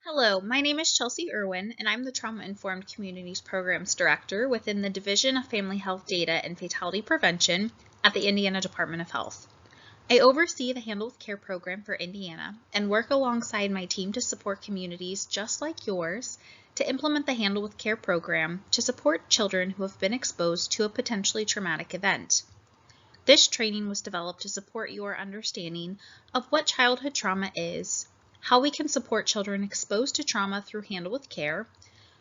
Hello, my name is Chelsea Irwin, and I'm the Trauma-Informed Communities Programs Director within the Division of Family Health Data and Fatality Prevention at the Indiana Department of Health. I oversee the Handle with Care program for Indiana and work alongside my team to support communities just like yours to implement the Handle with Care program to support children who have been exposed to a potentially traumatic event. This training was developed to support your understanding of what childhood trauma is, how we can support children exposed to trauma through Handle with Care,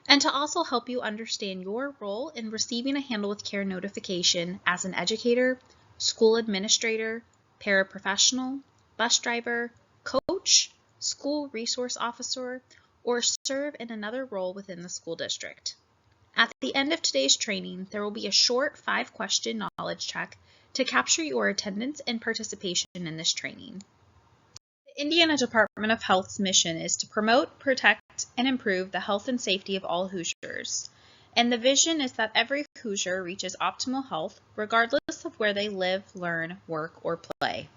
and to also help you understand your role in receiving a Handle with Care notification as an educator, school administrator, paraprofessional, bus driver, coach, school resource officer, or serve in another role within the school district. At the end of today's training, there will be a short 5-question knowledge check to capture your attendance and participation in this training. The Indiana Department of Health's mission is to promote, protect, and improve the health and safety of all Hoosiers. And the vision is that every Hoosier reaches optimal health regardless of where they live, learn, work, or play.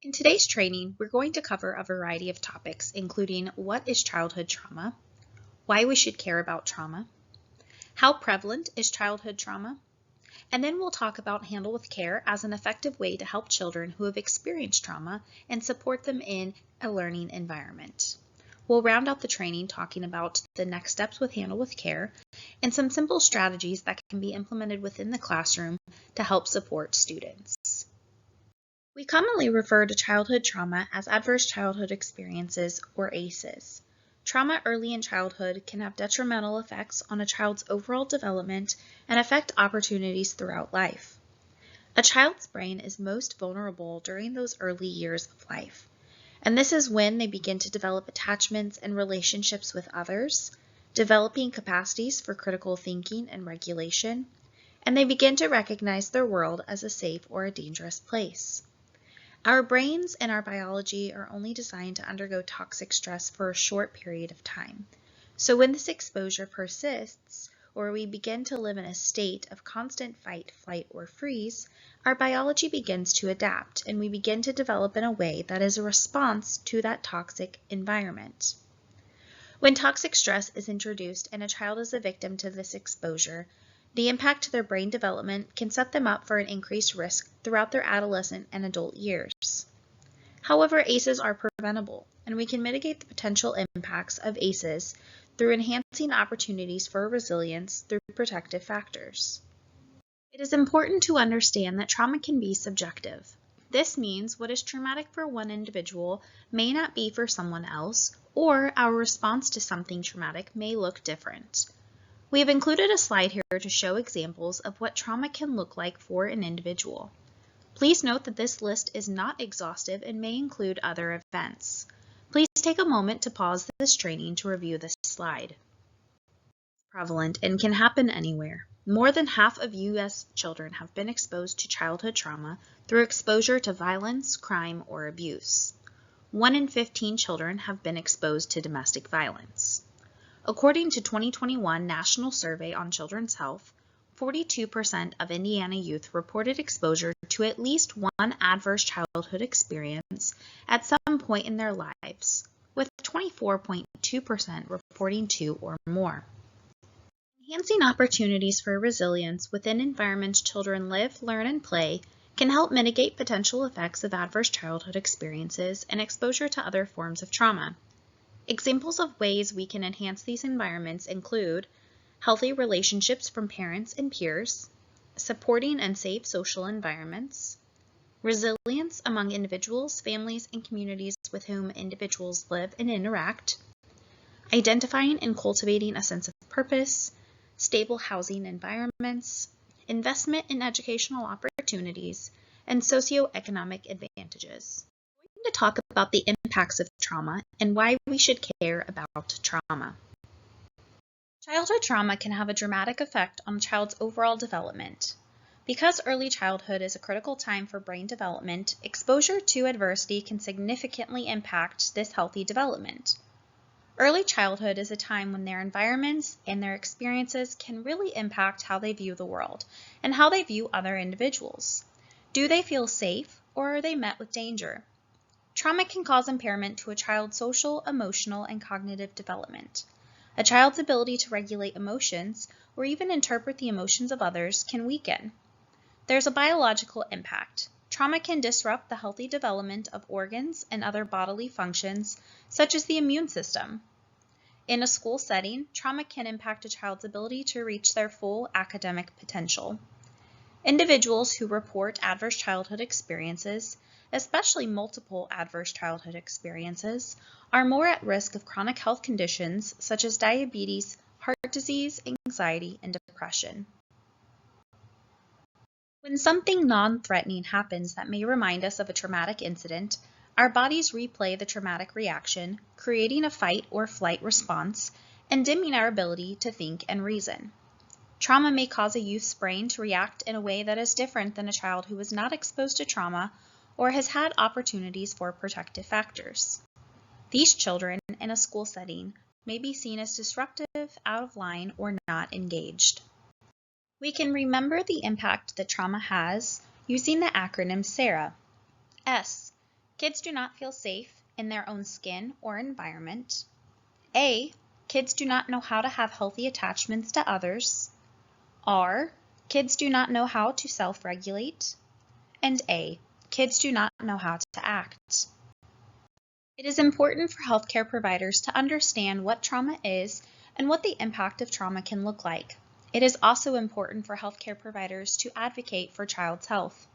In today's training, we're going to cover a variety of topics, including what is childhood trauma, why we should care about trauma, how prevalent is childhood trauma, and then we'll talk about Handle with Care as an effective way to help children who have experienced trauma and support them in a learning environment. We'll round out the training talking about the next steps with Handle with Care and some simple strategies that can be implemented within the classroom to help support students. We commonly refer to childhood trauma as adverse childhood experiences, or ACEs. Trauma early in childhood can have detrimental effects on a child's overall development and affect opportunities throughout life. A child's brain is most vulnerable during those early years of life, and this is when they begin to develop attachments and relationships with others, developing capacities for critical thinking and regulation, and they begin to recognize their world as a safe or a dangerous place. Our brains and our biology are only designed to undergo toxic stress for a short period of time. So when this exposure persists, or we begin to live in a state of constant fight, flight, or freeze, our biology begins to adapt and we begin to develop in a way that is a response to that toxic environment. When toxic stress is introduced and a child is a victim to this exposure, the impact to their brain development can set them up for an increased risk throughout their adolescent and adult years. However, ACEs are preventable, and we can mitigate the potential impacts of ACEs through enhancing opportunities for resilience through protective factors. It is important to understand that trauma can be subjective. This means what is traumatic for one individual may not be for someone else, or our response to something traumatic may look different. We have included a slide here to show examples of what trauma can look like for an individual. Please note that this list is not exhaustive and may include other events. Please take a moment to pause this training to review this slide. Prevalent and can happen anywhere. More than half of U.S. children have been exposed to childhood trauma through exposure to violence, crime, or abuse. 1 in 15 children have been exposed to domestic violence. According to 2021 National Survey on Children's Health, 42% of Indiana youth reported exposure to at least one adverse childhood experience at some point in their lives, with 24.2% reporting 2 or more. Enhancing opportunities for resilience within environments children live, learn, and play can help mitigate potential effects of adverse childhood experiences and exposure to other forms of trauma. Examples of ways we can enhance these environments include healthy relationships from parents and peers, supporting and safe social environments, resilience among individuals, families, and communities with whom individuals live and interact, identifying and cultivating a sense of purpose, stable housing environments, investment in educational opportunities, and socioeconomic advantages. We're going to talk about the impacts of trauma and why we should care about trauma. Childhood trauma can have a dramatic effect on a child's overall development. Because early childhood is a critical time for brain development, exposure to adversity can significantly impact this healthy development. Early childhood is a time when their environments and their experiences can really impact how they view the world and how they view other individuals. Do they feel safe, or are they met with danger? Trauma can cause impairment to a child's social, emotional, and cognitive development. A child's ability to regulate emotions, or even interpret the emotions of others, can weaken. There's a biological impact. Trauma can disrupt the healthy development of organs and other bodily functions, such as the immune system. In a school setting, trauma can impact a child's ability to reach their full academic potential. Individuals who report adverse childhood experiences, especially multiple adverse childhood experiences, are more at risk of chronic health conditions such as diabetes, heart disease, anxiety, and depression. When something non-threatening happens that may remind us of a traumatic incident, our bodies replay the traumatic reaction, creating a fight or flight response and dimming our ability to think and reason. Trauma may cause a youth's brain to react in a way that is different than a child who was not exposed to trauma or has had opportunities for protective factors. These children in a school setting may be seen as disruptive, out of line, or not engaged. We can remember the impact that trauma has using the acronym SARA. S. Kids do not feel safe in their own skin or environment. A. Kids do not know how to have healthy attachments to others. R. Kids do not know how to self-regulate. And A. Kids do not know how to act. It is important for healthcare providers to understand what trauma is and what the impact of trauma can look like. It is also important for healthcare providers to advocate for child's health.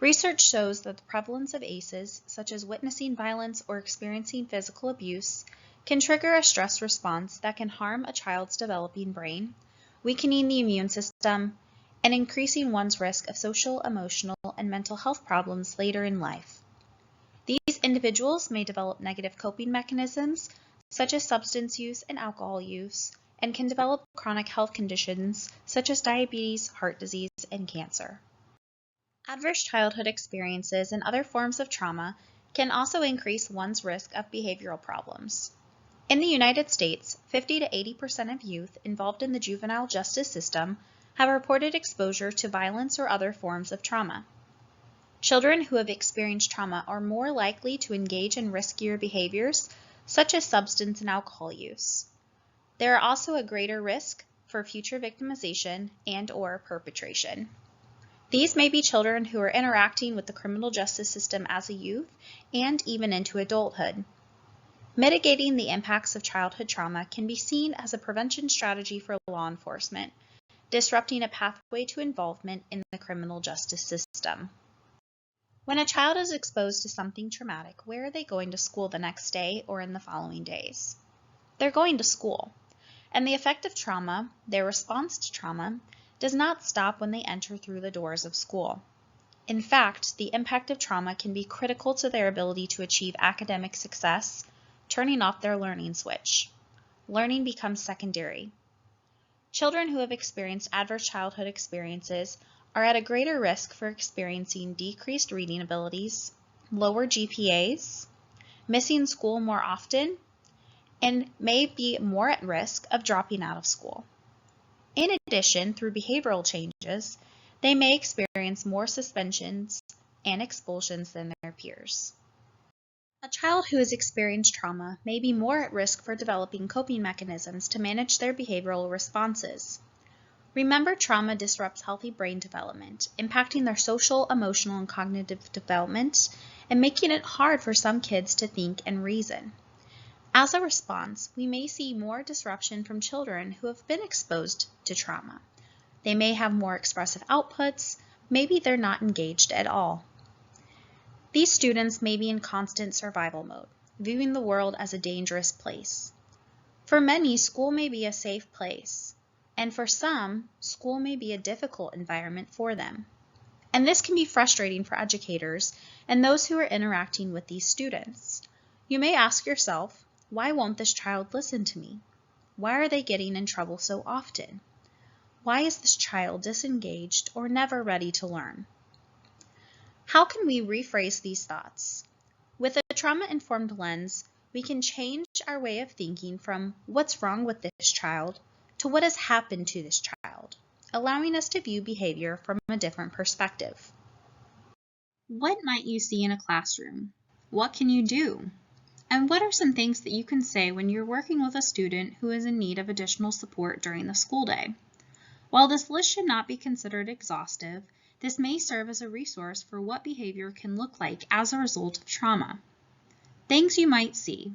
Research shows that the prevalence of ACEs, such as witnessing violence or experiencing physical abuse, can trigger a stress response that can harm a child's developing brain, weakening the immune system, and increasing one's risk of social, emotional, and mental health problems later in life. These individuals may develop negative coping mechanisms, such as substance use and alcohol use, and can develop chronic health conditions, such as diabetes, heart disease, and cancer. Adverse childhood experiences and other forms of trauma can also increase one's risk of behavioral problems. In the United States, 50 to 80% of youth involved in the juvenile justice system have reported exposure to violence or other forms of trauma. Children who have experienced trauma are more likely to engage in riskier behaviors, such as substance and alcohol use. There are also a greater risk for future victimization and/or perpetration. These may be children who are interacting with the criminal justice system as a youth and even into adulthood. Mitigating the impacts of childhood trauma can be seen as a prevention strategy for law enforcement, disrupting a pathway to involvement in the criminal justice system. When a child is exposed to something traumatic, where are they going to school the next day or in the following days? They're going to school. And the effect of trauma, their response to trauma, does not stop when they enter through the doors of school. In fact, the impact of trauma can be critical to their ability to achieve academic success, turning off their learning switch. Learning becomes secondary. Children who have experienced adverse childhood experiences are at a greater risk for experiencing decreased reading abilities, lower GPAs, missing school more often, and may be more at risk of dropping out of school. In addition, through behavioral changes, they may experience more suspensions and expulsions than their peers. A child who has experienced trauma may be more at risk for developing coping mechanisms to manage their behavioral responses. Remember, trauma disrupts healthy brain development, impacting their social, emotional, and cognitive development, and making it hard for some kids to think and reason. As a response, we may see more disruption from children who have been exposed to trauma. They may have more expressive outputs, maybe they're not engaged at all. These students may be in constant survival mode, viewing the world as a dangerous place. For many, school may be a safe place, and for some, school may be a difficult environment for them. And this can be frustrating for educators and those who are interacting with these students. You may ask yourself, why won't this child listen to me? Why are they getting in trouble so often? Why is this child disengaged or never ready to learn? How can we rephrase these thoughts? With a trauma-informed lens, we can change our way of thinking from what's wrong with this child to what has happened to this child, allowing us to view behavior from a different perspective. What might you see in a classroom? What can you do? And what are some things that you can say when you're working with a student who is in need of additional support during the school day? While this list should not be considered exhaustive, this may serve as a resource for what behavior can look like as a result of trauma. Things you might see.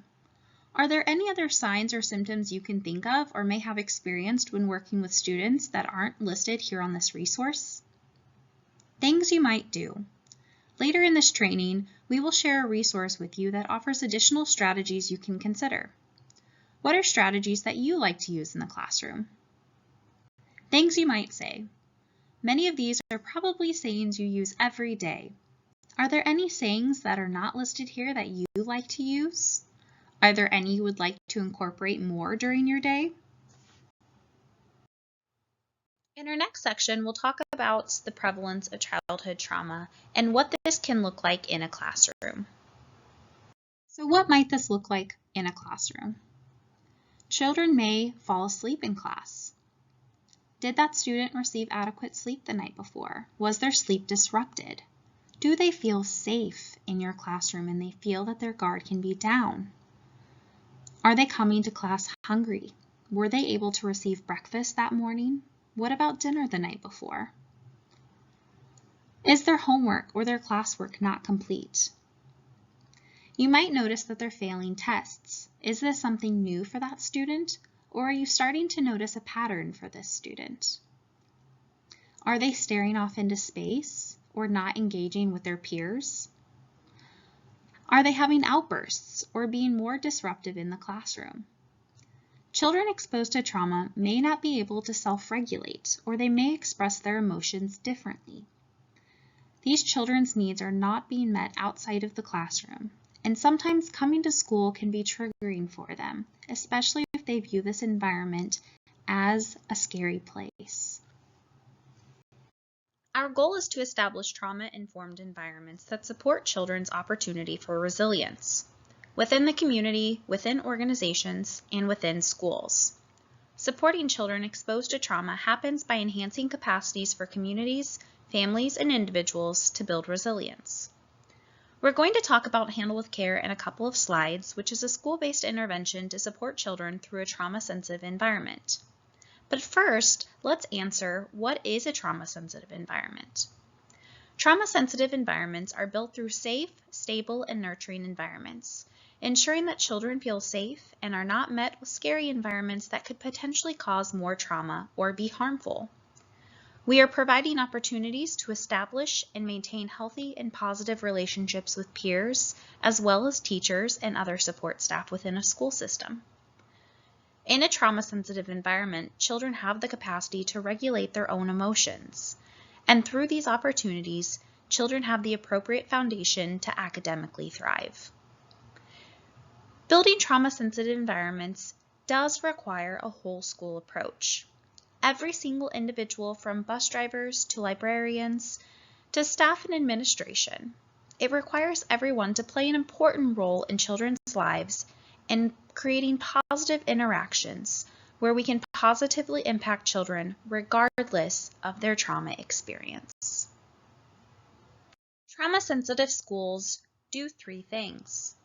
Are there any other signs or symptoms you can think of or may have experienced when working with students that aren't listed here on this resource? Things you might do. Later in this training, we will share a resource with you that offers additional strategies you can consider. What are strategies that you like to use in the classroom? Things you might say. Many of these are probably sayings you use every day. Are there any sayings that are not listed here that you like to use? Are there any you would like to incorporate more during your day? In our next section, we'll talk about the prevalence of childhood trauma and what this can look like in a classroom. So what might this look like in a classroom? Children may fall asleep in class. Did that student receive adequate sleep the night before? Was their sleep disrupted? Do they feel safe in your classroom and they feel that their guard can be down? Are they coming to class hungry? Were they able to receive breakfast that morning? What about dinner the night before? Is their homework or their classwork not complete? You might notice that they're failing tests. Is this something new for that student, or are you starting to notice a pattern for this student? Are they staring off into space or not engaging with their peers? Are they having outbursts or being more disruptive in the classroom? Children exposed to trauma may not be able to self-regulate, or they may express their emotions differently. These children's needs are not being met outside of the classroom, and sometimes coming to school can be triggering for them, especially if they view this environment as a scary place. Our goal is to establish trauma-informed environments that support children's opportunity for resilience within the community, within organizations, and within schools. Supporting children exposed to trauma happens by enhancing capacities for communities, families, and individuals to build resilience. We're going to talk about Handle with Care in a couple of slides, which is a school-based intervention to support children through a trauma-sensitive environment. But first, let's answer, what is a trauma-sensitive environment? Trauma-sensitive environments are built through safe, stable, and nurturing environments, ensuring that children feel safe and are not met with scary environments that could potentially cause more trauma or be harmful. We are providing opportunities to establish and maintain healthy and positive relationships with peers, as well as teachers and other support staff within a school system. In a trauma-sensitive environment, children have the capacity to regulate their own emotions, and through these opportunities, children have the appropriate foundation to academically thrive. Building trauma-sensitive environments does require a whole school approach. Every single individual, from bus drivers to librarians to staff and administration, it requires everyone to play an important role in children's lives and creating positive interactions where we can positively impact children regardless of their trauma experience. Trauma-sensitive schools do three things.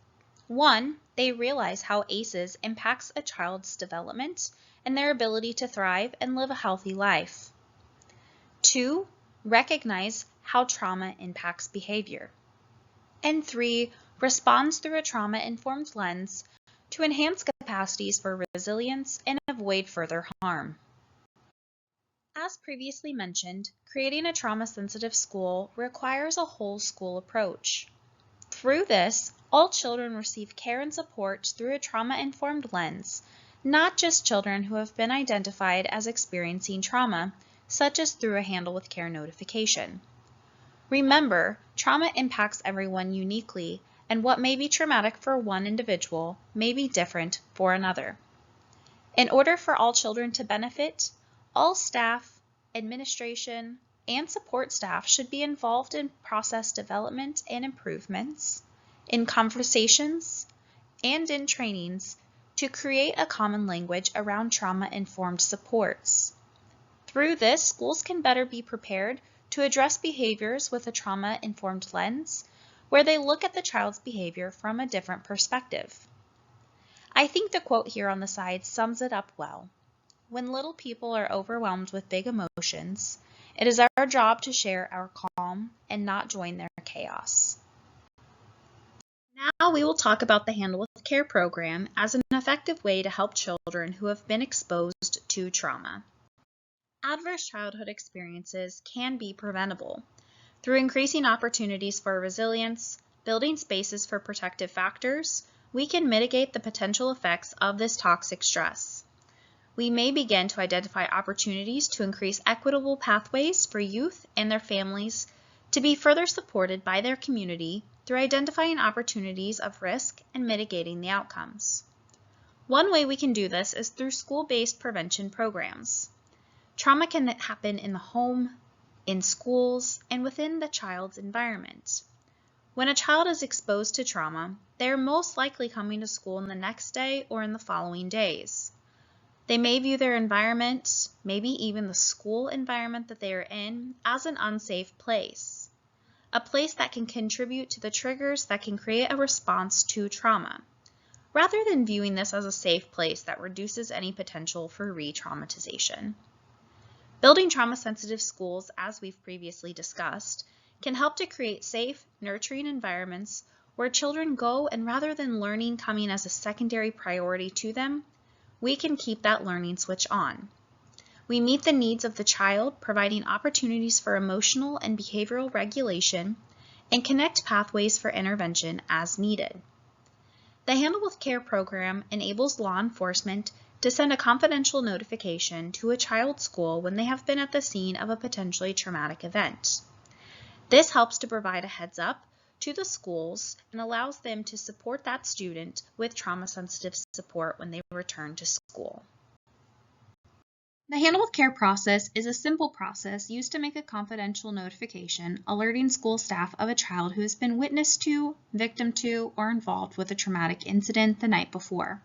1, they realize how ACEs impacts a child's development and their ability to thrive and live a healthy life. 2, recognize how trauma impacts behavior. And 3, responds through a trauma-informed lens to enhance capacities for resilience and avoid further harm. As previously mentioned, creating a trauma-sensitive school requires a whole school approach. Through this, all children receive care and support through a trauma-informed lens, not just children who have been identified as experiencing trauma, such as through a Handle with Care notification. Remember, trauma impacts everyone uniquely, and what may be traumatic for one individual may be different for another. In order for all children to benefit, all staff, administration, and support staff should be involved in process development and improvements, in conversations, and in trainings to create a common language around trauma-informed supports. Through this, schools can better be prepared to address behaviors with a trauma-informed lens, where they look at the child's behavior from a different perspective. I think the quote here on the side sums it up well. When little people are overwhelmed with big emotions, it is our job to share our calm and not join their chaos. Now we will talk about the Handle with Care program as an effective way to help children who have been exposed to trauma. Adverse childhood experiences can be preventable through increasing opportunities for resilience, building spaces for protective factors. We can mitigate the potential effects of this toxic stress. We may begin to identify opportunities to increase equitable pathways for youth and their families to be further supported by their community through identifying opportunities of risk and mitigating the outcomes. One way we can do this is through school-based prevention programs. Trauma can happen in the home, in schools, and within the child's environment. When a child is exposed to trauma, they are most likely coming to school in the next day or in the following days. They may view their environment, maybe even the school environment that they are in, as an unsafe place, a place that can contribute to the triggers that can create a response to trauma, rather than viewing this as a safe place that reduces any potential for re-traumatization. Building trauma-sensitive schools, as we've previously discussed, can help to create safe, nurturing environments where children go, and rather than learning coming as a secondary priority to them, we can keep that learning switch on. We meet the needs of the child, providing opportunities for emotional and behavioral regulation, and connect pathways for intervention as needed. The Handle with Care program enables law enforcement to send a confidential notification to a child's school when they have been at the scene of a potentially traumatic event. This helps to provide a heads up to the schools and allows them to support that student with trauma-sensitive support when they return to school. The Handle with Care process is a simple process used to make a confidential notification alerting school staff of a child who has been witness to, victim to, or involved with a traumatic incident the night before.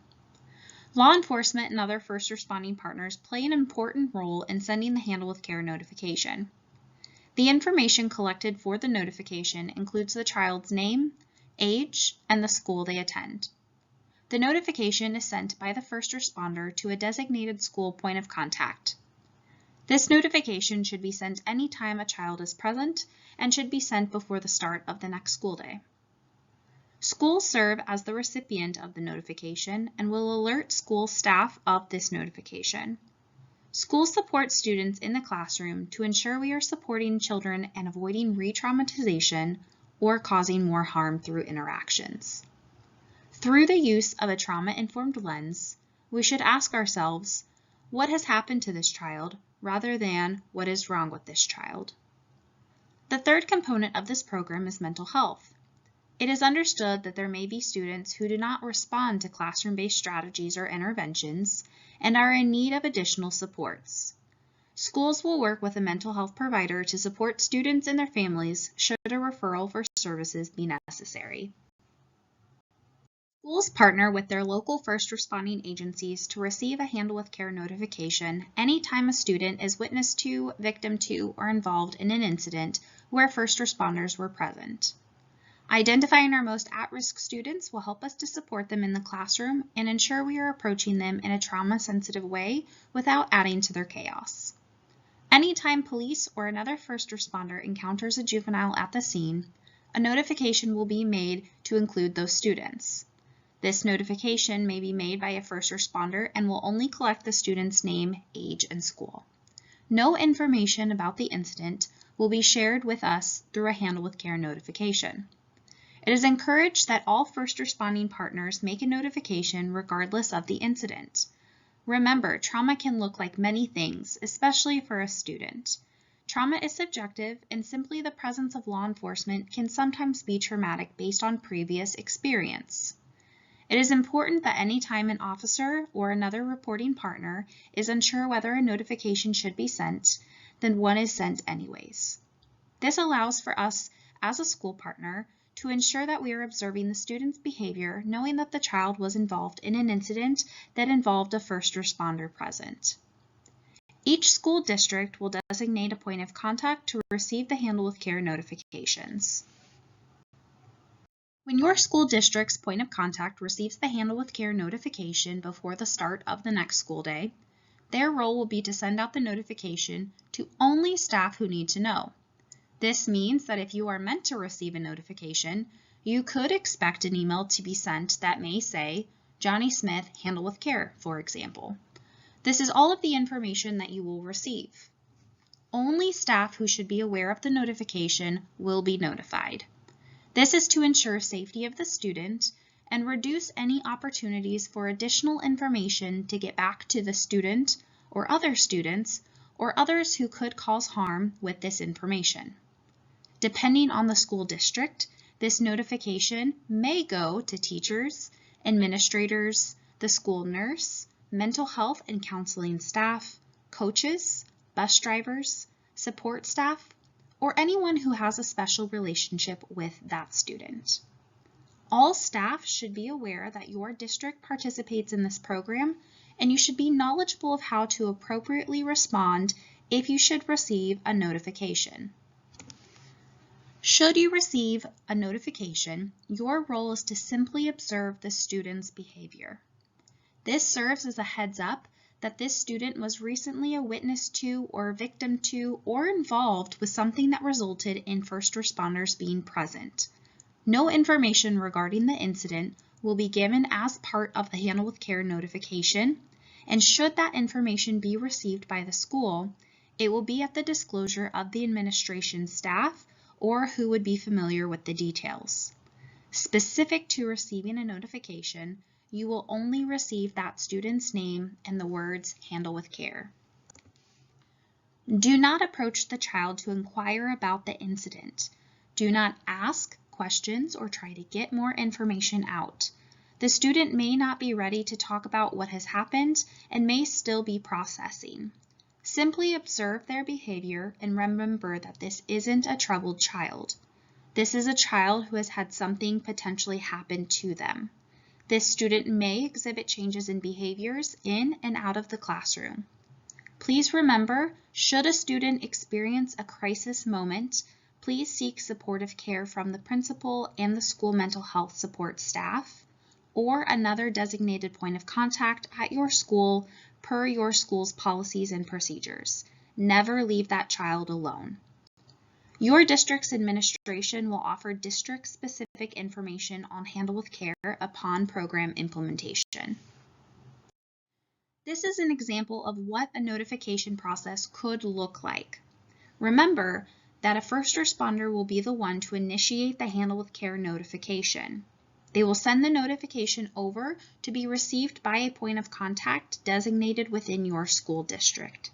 Law enforcement and other first responding partners play an important role in sending the Handle with Care notification. The information collected for the notification includes the child's name, age, and the school they attend. The notification is sent by the first responder to a designated school point of contact. This notification should be sent anytime a child is present and should be sent before the start of the next school day. Schools serve as the recipient of the notification and will alert school staff of this notification. Schools support students in the classroom to ensure we are supporting children and avoiding re-traumatization or causing more harm through interactions. Through the use of a trauma-informed lens, we should ask ourselves, what has happened to this child, rather than what is wrong with this child. The third component of this program is mental health. It is understood that there may be students who do not respond to classroom-based strategies or interventions and are in need of additional supports. Schools will work with a mental health provider to support students and their families should a referral for services be necessary. Schools partner with their local first responding agencies to receive a Handle with Care notification anytime a student is witness to, victim to, or involved in an incident where first responders were present. Identifying our most at-risk students will help us to support them in the classroom and ensure we are approaching them in a trauma-sensitive way without adding to their chaos. Anytime police or another first responder encounters a juvenile at the scene, a notification will be made to include those students. This notification may be made by a first responder and will only collect the student's name, age, and school. No information about the incident will be shared with us through a Handle with Care notification. It is encouraged that all first responding partners make a notification regardless of the incident. Remember, trauma can look like many things, especially for a student. Trauma is subjective, and simply the presence of law enforcement can sometimes be traumatic based on previous experience. It is important that any time an officer or another reporting partner is unsure whether a notification should be sent, then one is sent anyways. This allows for us as a school partner to ensure that we are observing the student's behavior, knowing that the child was involved in an incident that involved a first responder present. Each school district will designate a point of contact to receive the Handle with Care notifications. When your school district's point of contact receives the Handle with Care notification before the start of the next school day, their role will be to send out the notification to only staff who need to know. This means that if you are meant to receive a notification, you could expect an email to be sent that may say, Johnny Smith, Handle with Care, for example. This is all of the information that you will receive. Only staff who should be aware of the notification will be notified. This is to ensure safety of the student and reduce any opportunities for additional information to get back to the student or other students or others who could cause harm with this information. Depending on the school district, this notification may go to teachers, administrators, the school nurse, mental health and counseling staff, coaches, bus drivers, support staff, or anyone who has a special relationship with that student. All staff should be aware that your district participates in this program, and you should be knowledgeable of how to appropriately respond if you should receive a notification. Should you receive a notification, your role is to simply observe the student's behavior. This serves as a heads up that this student was recently a witness to or a victim to or involved with something that resulted in first responders being present. No information regarding the incident will be given as part of the Handle with Care notification, and should that information be received by the school, it will be at the disclosure of the administration staff or who would be familiar with the details. Specific to receiving a notification, you will only receive that student's name and the words Handle with Care. Do not approach the child to inquire about the incident. Do not ask questions or try to get more information out. The student may not be ready to talk about what has happened and may still be processing. Simply observe their behavior and remember that this isn't a troubled child. This is a child who has had something potentially happen to them. This student may exhibit changes in behaviors in and out of the classroom. Please remember, should a student experience a crisis moment, please seek supportive care from the principal and the school mental health support staff, or another designated point of contact at your school per your school's policies and procedures. Never leave that child alone. Your district's administration will offer district-specific information on Handle with Care upon program implementation. This is an example of what a notification process could look like. Remember that a first responder will be the one to initiate the Handle with Care notification. They will send the notification over to be received by a point of contact designated within your school district.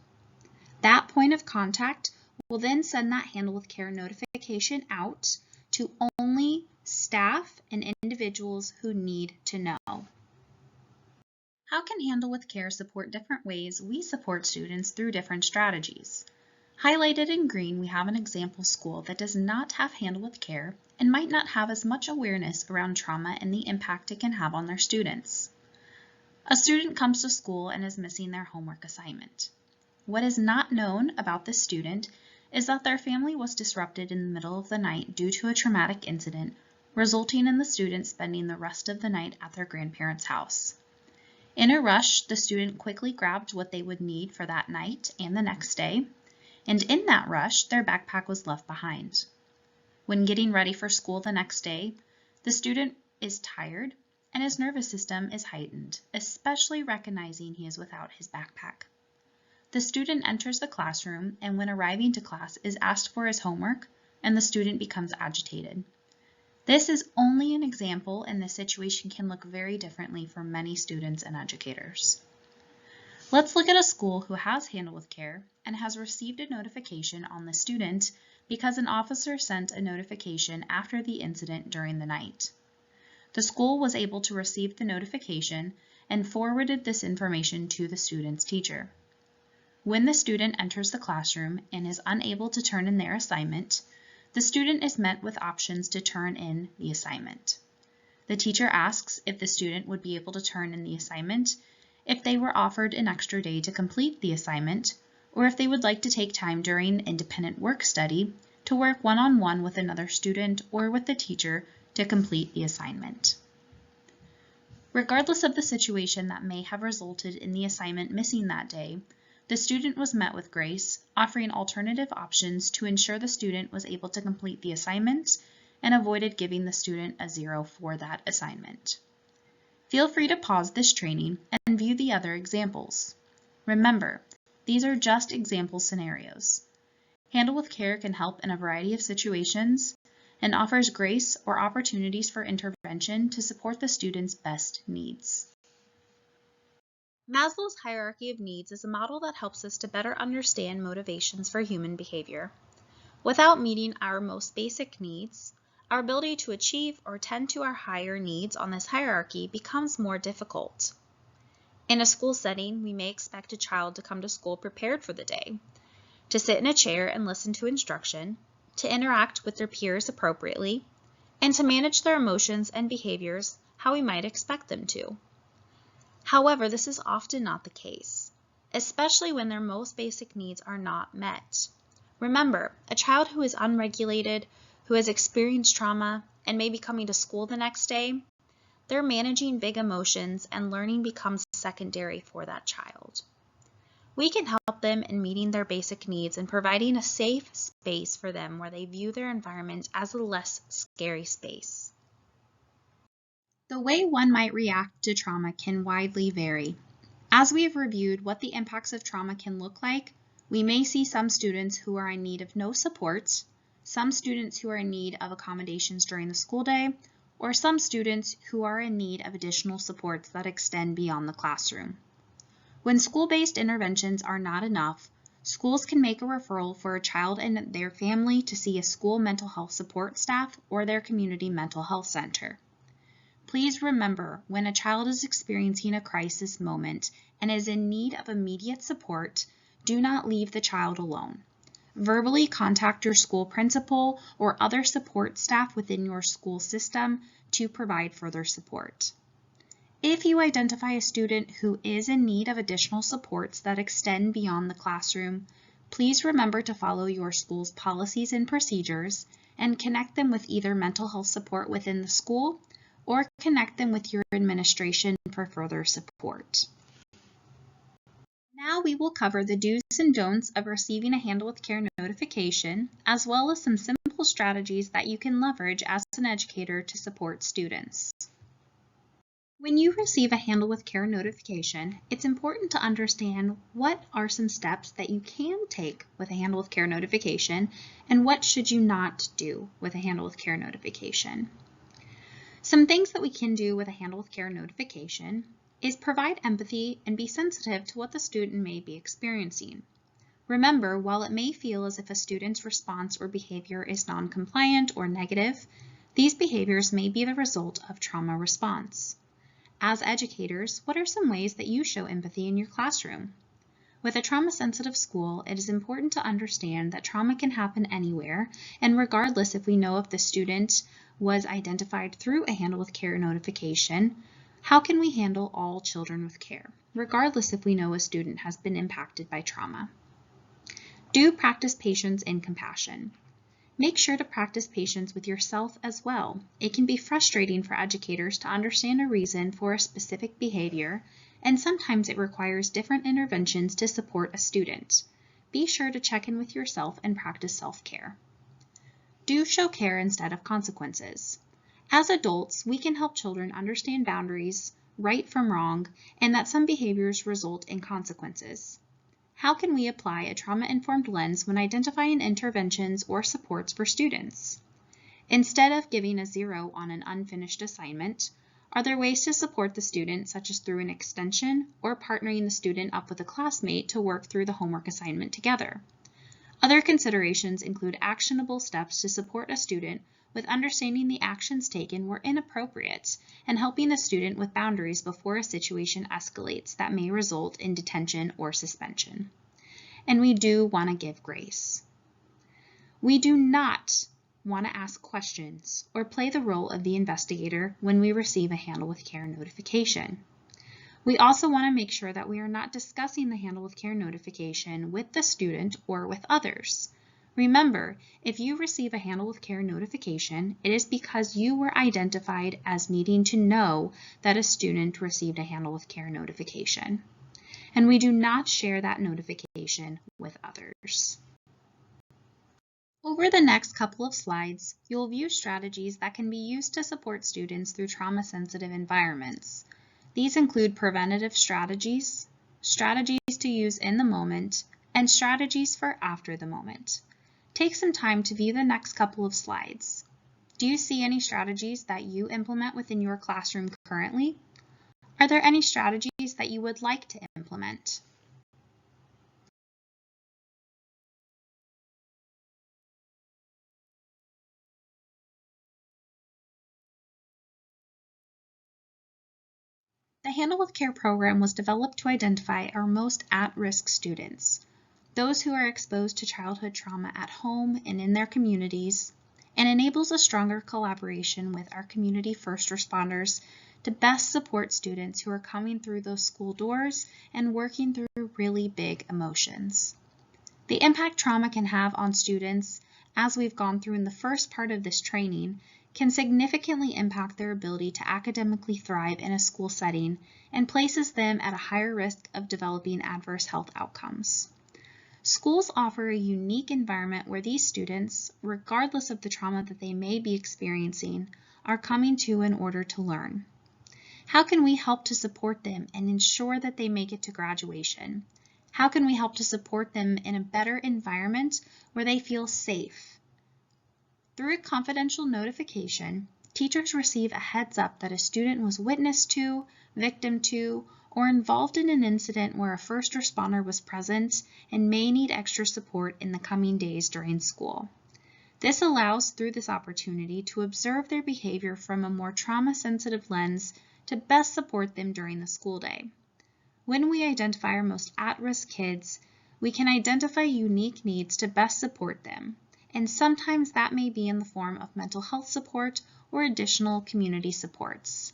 That point of contact will then send that Handle with Care notification out to only staff and individuals who need to know. How can Handle with Care support different ways we support students through different strategies? Highlighted in green, we have an example school that does not have Handle with Care and might not have as much awareness around trauma and the impact it can have on their students. A student comes to school and is missing their homework assignment. What is not known about this student is that their family was disrupted in the middle of the night due to a traumatic incident, resulting in the student spending the rest of the night at their grandparents' house. In a rush, the student quickly grabbed what they would need for that night and the next day, and in that rush, their backpack was left behind. When getting ready for school the next day, the student is tired and his nervous system is heightened, especially recognizing he is without his backpack. The student enters the classroom and when arriving to class is asked for his homework and the student becomes agitated. This is only an example and the situation can look very differently for many students and educators. Let's look at a school who has Handle with Care and has received a notification on the student because an officer sent a notification after the incident during the night. The school was able to receive the notification and forwarded this information to the student's teacher. When the student enters the classroom and is unable to turn in their assignment, the student is met with options to turn in the assignment. The teacher asks if the student would be able to turn in the assignment if they were offered an extra day to complete the assignment, or if they would like to take time during independent work study to work one-on-one with another student or with the teacher to complete the assignment. Regardless of the situation that may have resulted in the assignment missing that day, the student was met with grace, offering alternative options to ensure the student was able to complete the assignment and avoided giving the student a 0 for that assignment. Feel free to pause this training and view the other examples. Remember, these are just example scenarios. Handle with Care can help in a variety of situations and offers grace or opportunities for intervention to support the student's best needs. Maslow's hierarchy of needs is a model that helps us to better understand motivations for human behavior. Without meeting our most basic needs, our ability to achieve or tend to our higher needs on this hierarchy becomes more difficult. In a school setting, we may expect a child to come to school prepared for the day, to sit in a chair and listen to instruction, to interact with their peers appropriately, and to manage their emotions and behaviors how we might expect them to. However, this is often not the case, especially when their most basic needs are not met. Remember, a child who is unregulated, who has experienced trauma, and may be coming to school the next day, they're managing big emotions and learning becomes secondary for that child. We can help them in meeting their basic needs and providing a safe space for them where they view their environment as a less scary space. The way one might react to trauma can widely vary. As we have reviewed what the impacts of trauma can look like, we may see some students who are in need of no support, some students who are in need of accommodations during the school day, or some students who are in need of additional supports that extend beyond the classroom. When school-based interventions are not enough, schools can make a referral for a child and their family to see a school mental health support staff or their community mental health center. Please remember, when a child is experiencing a crisis moment and is in need of immediate support, do not leave the child alone. Verbally contact your school principal or other support staff within your school system to provide further support. If you identify a student who is in need of additional supports that extend beyond the classroom, please remember to follow your school's policies and procedures and connect them with either mental health support within the school or connect them with your administration for further support. Now we will cover the do's and don'ts of receiving a Handle with Care notification, as well as some simple strategies that you can leverage as an educator to support students. When you receive a Handle with Care notification, it's important to understand what are some steps that you can take with a Handle with Care notification and what should you not do with a Handle with Care notification. Some things that we can do with a Handle with Care notification is provide empathy and be sensitive to what the student may be experiencing. Remember, while it may feel as if a student's response or behavior is non-compliant or negative, these behaviors may be the result of trauma response. As educators, what are some ways that you show empathy in your classroom? With a trauma-sensitive school, it is important to understand that trauma can happen anywhere, and regardless if we know if the student was identified through a Handle with Care notification, how can we handle all children with care, regardless if we know a student has been impacted by trauma? Do practice patience and compassion. Make sure to practice patience with yourself as well. It can be frustrating for educators to understand a reason for a specific behavior, and sometimes it requires different interventions to support a student. Be sure to check in with yourself and practice self-care. Do show care instead of consequences. As adults, we can help children understand boundaries, right from wrong, and that some behaviors result in consequences. How can we apply a trauma-informed lens when identifying interventions or supports for students? Instead of giving a 0 on an unfinished assignment, are there ways to support the student, such as through an extension or partnering the student up with a classmate to work through the homework assignment together? Other considerations include actionable steps to support a student with understanding the actions taken were inappropriate and helping the student with boundaries before a situation escalates that may result in detention or suspension. And we do want to give grace. We do not want to ask questions or play the role of the investigator when we receive a Handle with Care notification. We also want to make sure that we are not discussing the Handle with Care notification with the student or with others. Remember, if you receive a Handle with Care notification, it is because you were identified as needing to know that a student received a Handle with Care notification. And we do not share that notification with others. Over the next couple of slides, you'll view strategies that can be used to support students through trauma-sensitive environments. These include preventative strategies, strategies to use in the moment, and strategies for after the moment. Take some time to view the next couple of slides. Do you see any strategies that you implement within your classroom currently? Are there any strategies that you would like to implement? The Handle with Care program was developed to identify our most at-risk students, those who are exposed to childhood trauma at home and in their communities, and enables a stronger collaboration with our community first responders to best support students who are coming through those school doors and working through really big emotions. The impact trauma can have on students, as we've gone through in the first part of this training, can significantly impact their ability to academically thrive in a school setting and places them at a higher risk of developing adverse health outcomes. Schools offer a unique environment where these students, regardless of the trauma that they may be experiencing, are coming to in order to learn. How can we help to support them and ensure that they make it to graduation? How can we help to support them in a better environment where they feel safe? Through a confidential notification, teachers receive a heads up that a student was witness to, victim to, or involved in an incident where a first responder was present and may need extra support in the coming days during school. This allows, through this opportunity, to observe their behavior from a more trauma-sensitive lens to best support them during the school day. When we identify our most at-risk kids, we can identify unique needs to best support them, and sometimes that may be in the form of mental health support or additional community supports.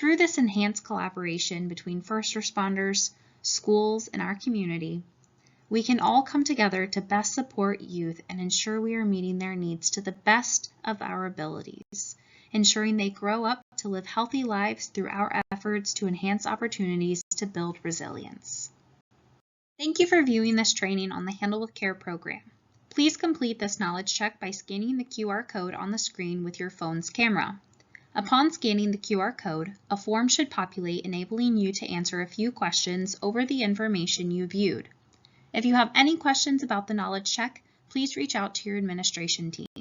Through this enhanced collaboration between first responders, schools, and our community, we can all come together to best support youth and ensure we are meeting their needs to the best of our abilities, ensuring they grow up to live healthy lives through our efforts to enhance opportunities to build resilience. Thank you for viewing this training on the Handle with Care program. Please complete this knowledge check by scanning the QR code on the screen with your phone's camera. Upon scanning the QR code, a form should populate enabling you to answer a few questions over the information you viewed. If you have any questions about the knowledge check, please reach out to your administration team.